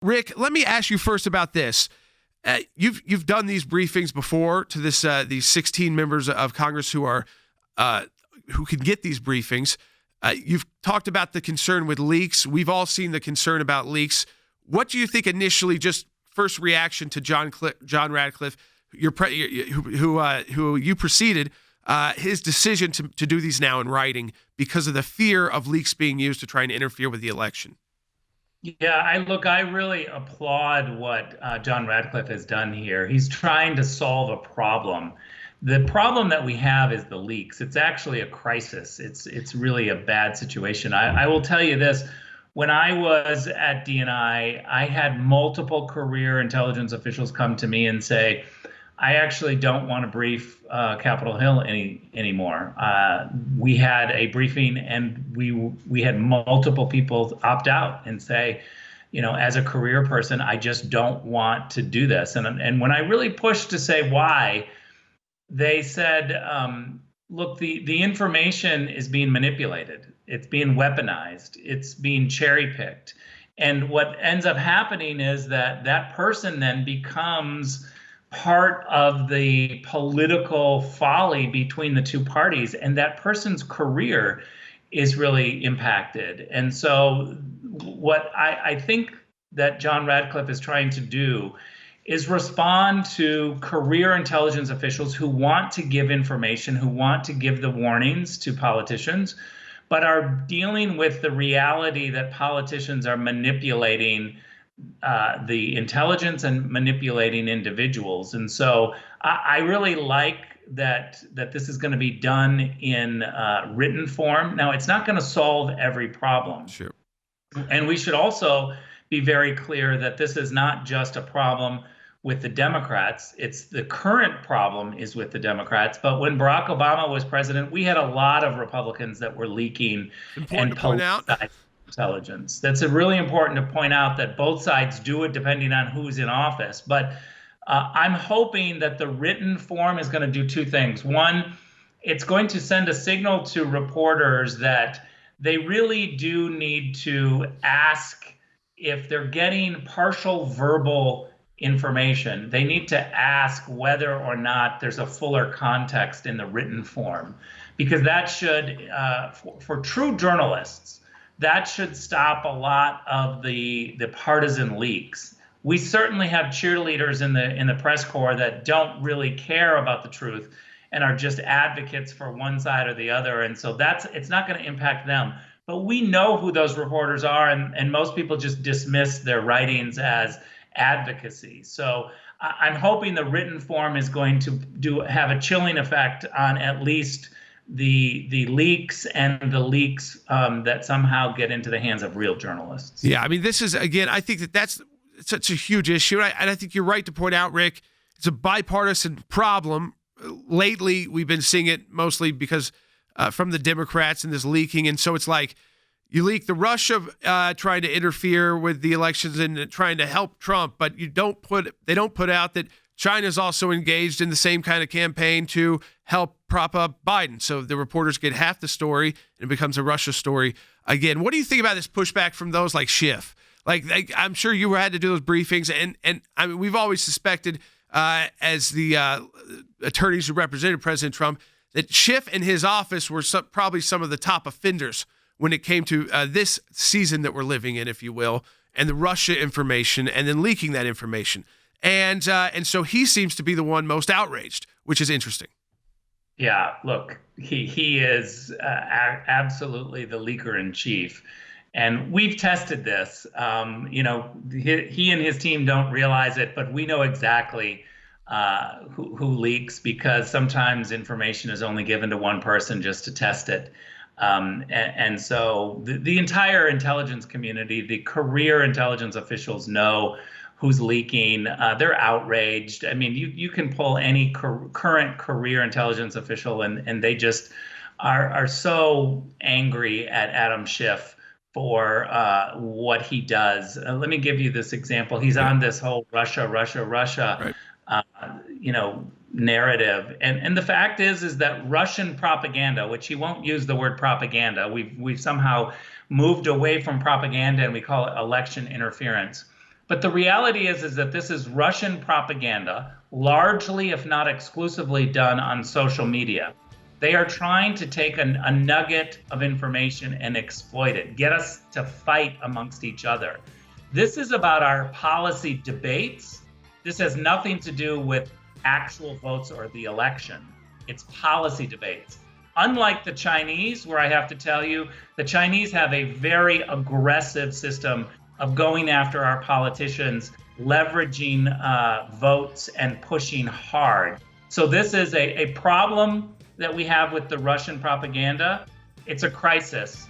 Rick, let me ask you first about this. You've done these briefings before to these 16 members of Congress who can get these briefings. You've talked about the concern with leaks. We've all seen the concern about leaks. What do you think initially, just first reaction to John Radcliffe, who you preceded, his decision to do these now in writing because of the fear of leaks being used to try and interfere with the election? Yeah, I really applaud what John Radcliffe has done here. He's trying to solve a problem. The problem that we have is the leaks. It's actually a crisis. It's really a bad situation. I will tell you this. When I was at DNI, I had multiple career intelligence officials come to me and say, I actually don't want to brief Capitol Hill anymore. We had a briefing and we had multiple people opt out and say, as a career person, I just don't want to do this. And when I really pushed to say why, they said, look, the information is being manipulated. It's being weaponized. It's being cherry picked. And what ends up happening is that person then becomes part of the political folly between the two parties, and that person's career is really impacted. And so what I think that John Radcliffe is trying to do is respond to career intelligence officials who want to give information, who want to give the warnings to politicians, but are dealing with the reality that politicians are manipulating the intelligence and manipulating individuals. And so I really like that this is going to be done in written form. Now, it's not going to solve every problem. Sure. And we should also be very clear that this is not just a problem with the Democrats. It's the current problem is with the Democrats. But when Barack Obama was president, we had a lot of Republicans that were leaking and politicizing intelligence. That's really important to point out that both sides do it depending on who's in office. But I'm hoping that the written form is going to do two things. One, it's going to send a signal to reporters that they really do need to ask if they're getting partial verbal information. They need to ask whether or not there's a fuller context in the written form, because that should, for true journalists, that should stop a lot of the partisan leaks. We certainly have cheerleaders in the press corps that don't really care about the truth and are just advocates for one side or the other. And so it's not going to impact them. But we know who those reporters are, and most people just dismiss their writings as advocacy. So I'm hoping the written form is going to have a chilling effect on at least the leaks and the leaks that somehow get into the hands of real journalists. Yeah, I mean, this is, again, I think that's such a huge issue. And I think you're right to point out, Rick, it's a bipartisan problem. Lately, we've been seeing it mostly because from the Democrats and this leaking. And so it's like you leak the Russia trying to interfere with the elections and trying to help Trump, but they don't put out that China's also engaged in the same kind of campaign to help prop up Biden. So the reporters get half the story and it becomes a Russia story. Again, what do you think about this pushback from those like Schiff? Like I'm sure you had to do those briefings, and I mean, we've always suspected as the attorneys who represented President Trump that Schiff and his office were probably some of the top offenders when it came to this season that we're living in, if you will, and the Russia information and then leaking that information. And so he seems to be the one most outraged, which is interesting. Yeah, look, he is absolutely the leaker in chief. And we've tested this. He and his team don't realize it, but we know exactly who leaks, because sometimes information is only given to one person just to test it. And so the entire intelligence community, the career intelligence officials know who's leaking. They're outraged. I mean, you can pull any current career intelligence official and they just are so angry at Adam Schiff for what he does. Let me give you this example. He's on this whole Russia, right. Narrative. And the fact is that Russian propaganda, which he won't use the word propaganda, we've somehow moved away from propaganda and we call it election interference. But the reality is that this is Russian propaganda, largely, if not exclusively, done on social media. They are trying to take a nugget of information and exploit it, get us to fight amongst each other. This is about our policy debates. This has nothing to do with actual votes or the election. It's policy debates. Unlike the Chinese, where I have to tell you, the Chinese have a very aggressive system of going after our politicians, leveraging votes and pushing hard. So this is a problem that we have with the Russian propaganda. It's a crisis.